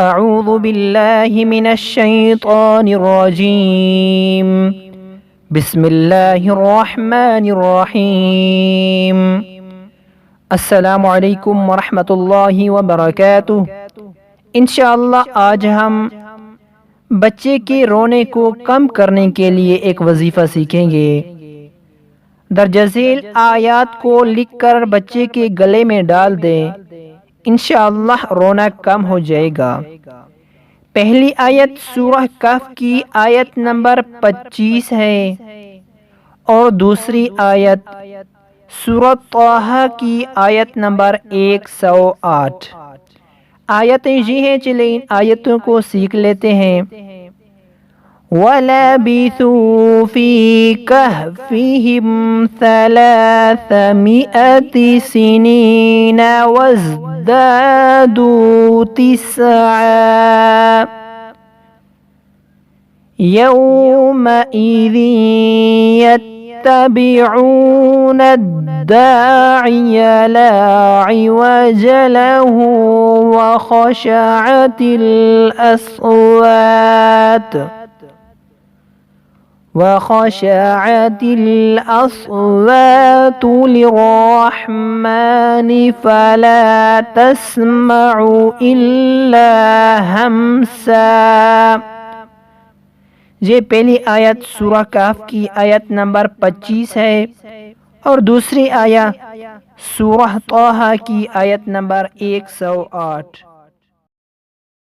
अऊज़ु बिल्लाहि मिनश्शैतानिर्रजीम बिस्मिल्लाहिर्रहमानिर्रहीम। अस्सलामु अलैकुम वरहमतुल्लाहि वबरकातुह। इंशाअल्लाह आज हम बच्चे के रोने को कम करने के लिए एक वजीफ़ा सीखेंगे। दर्जज़ेल आयात को लिखकर बच्चे के गले में डाल दें, इंशाअल्लाह रोना कम हो जाएगा। पहली आयत सूरह कहफ की आयत नंबर 25 है और दूसरी आयत सूरह तौहा की आयत नंबर 108। आयतें ये हैं, चले इन आयतों को सीख लेते हैं। वलबिथू फी कहफिहिम सलासमिअति सिनीन वज़दादू तिस्आ यौमइज़िन यत्तबिऊन अद्दाइय ला इवज लहू वखशअतिल अस्वातु लिर्रहमानि फला तस्मउ इल्ला हमसा। ये पहली आयत सूरह कहफ की आयत नंबर 25 है और दूसरी आयत सूरह तौहा की आयत नंबर 108।